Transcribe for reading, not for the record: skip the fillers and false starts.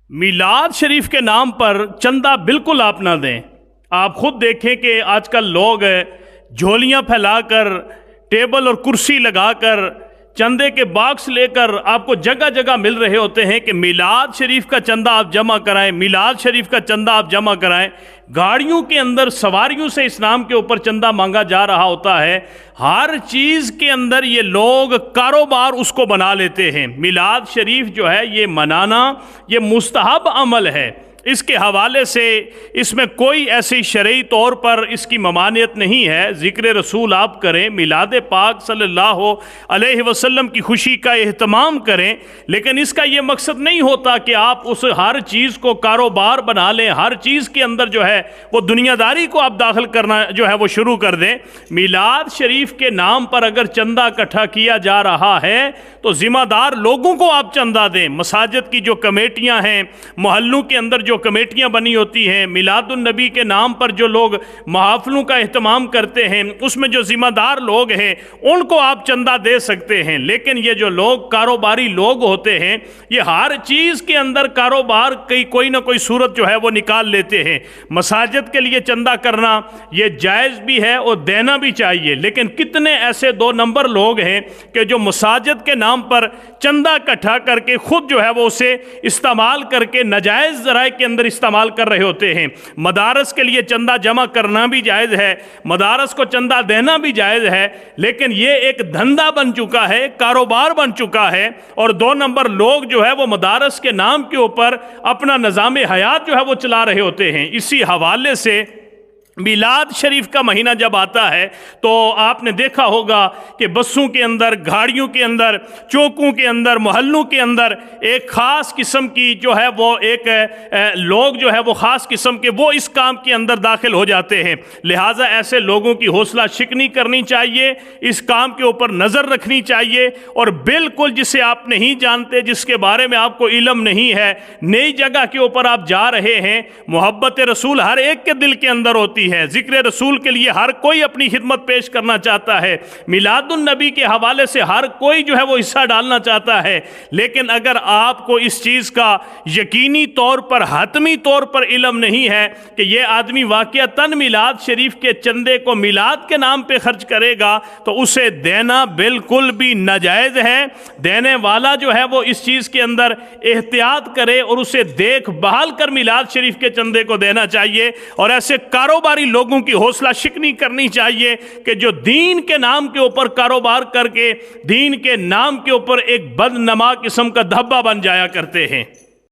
میلاد شریف کے نام پر چندہ بالکل آپ نہ دیں۔ آپ خود دیکھیں کہ آج کل لوگ جھولیاں پھیلا کر، ٹیبل اور کرسی لگا کر، چندے کے باکس لے کر آپ کو جگہ جگہ مل رہے ہوتے ہیں کہ میلاد شریف کا چندہ آپ جمع کرائیں، میلاد شریف کا چندہ آپ جمع کرائیں۔ گاڑیوں کے اندر سواریوں سے اس نام کے اوپر چندہ مانگا جا رہا ہوتا ہے۔ ہر چیز کے اندر یہ لوگ کاروبار اس کو بنا لیتے ہیں۔ میلاد شریف جو ہے یہ منانا، یہ مستحب عمل ہے۔ اس کے حوالے سے اس میں کوئی ایسی شرعی طور پر اس کی ممانعت نہیں ہے۔ ذکر رسول آپ کریں، میلاد پاک صلی اللہ علیہ وسلم کی خوشی کا اہتمام کریں، لیکن اس کا یہ مقصد نہیں ہوتا کہ آپ اس ہر چیز کو کاروبار بنا لیں، ہر چیز کے اندر جو ہے وہ دنیا داری کو آپ داخل کرنا جو ہے وہ شروع کر دیں۔ میلاد شریف کے نام پر اگر چندہ اکٹھا کیا جا رہا ہے تو ذمہ دار لوگوں کو آپ چندہ دیں۔ مساجد کی جو کمیٹیاں ہیں، محلوں کے اندر جو کمیٹیاں بنی ہوتی ہیں، میلاد النبی کے نام پر جو لوگ محافلوں کا اہتمام کرتے ہیں، اس میں جو ذمہ دار لوگ ہیں ان کو آپ چندہ دے سکتے ہیں۔ لیکن یہ جو لوگ کاروباری لوگ ہوتے ہیں، یہ ہر چیز کے اندر کاروبار کی کوئی نہ کوئی صورت جو ہے وہ نکال لیتے ہیں۔ مساجد کے لیے چندہ کرنا یہ جائز بھی ہے اور دینا بھی چاہیے، لیکن کتنے ایسے دو نمبر لوگ ہیں کہ جو مساجد کے نام پر چندہ اکٹھا کر کے خود جو ہے وہ اسے استعمال کر کے ناجائز ذرائع کے اندر استعمال کر رہے ہوتے ہیں۔ مدارس کے لیے چندہ جمع کرنا بھی جائز ہے، مدارس کو چندہ دینا بھی جائز ہے، لیکن یہ ایک دھندا بن چکا ہے، کاروبار بن چکا ہے، اور دو نمبر لوگ جو ہے وہ مدارس کے نام کے اوپر اپنا نظام حیات جو ہے وہ چلا رہے ہوتے ہیں۔ اسی حوالے سے میلاد شریف کا مہینہ جب آتا ہے تو آپ نے دیکھا ہوگا کہ بسوں کے اندر، گاڑیوں کے اندر، چوکوں کے اندر، محلوں کے اندر ایک خاص قسم کی جو ہے وہ ایک لوگ جو ہے وہ خاص قسم کے وہ اس کام کے اندر داخل ہو جاتے ہیں۔ لہٰذا ایسے لوگوں کی حوصلہ شکنی کرنی چاہیے، اس کام کے اوپر نظر رکھنی چاہیے، اور بالکل جسے آپ نہیں جانتے، جس کے بارے میں آپ کو علم نہیں ہے، نئی جگہ کے اوپر آپ جا رہے ہیں، محبت رسول ہر ایک کے دل کے اندر ہوتی ہے، ذکر رسول کے لیے ہر کوئی اپنی خدمت پیش کرنا چاہتا ہے، میلاد النبی کے حوالے سے ہر کوئی جو ہے وہ حصہ ڈالنا چاہتا ہے، لیکن اگر آپ کو اس چیز کا یقینی طور پر، حتمی طور پر علم نہیں ہے کہ یہ آدمی واقعتاً میلاد شریف کے چندے کو میلاد کے نام پہ خرچ کرے گا، تو اسے دینا بالکل بھی ناجائز ہے۔ دینے والا جو ہے وہ اس چیز کے اندر احتیاط کرے اور اسے دیکھ بھال کر میلاد شریف کے چندے کو دینا چاہیے، اور ایسے کاروباری لوگوں کی حوصلہ شکنی کرنی چاہیے کہ جو دین کے نام کے اوپر کاروبار کر کے دین کے نام کے اوپر ایک بدنما قسم کا دھبا بن جایا کرتے ہیں۔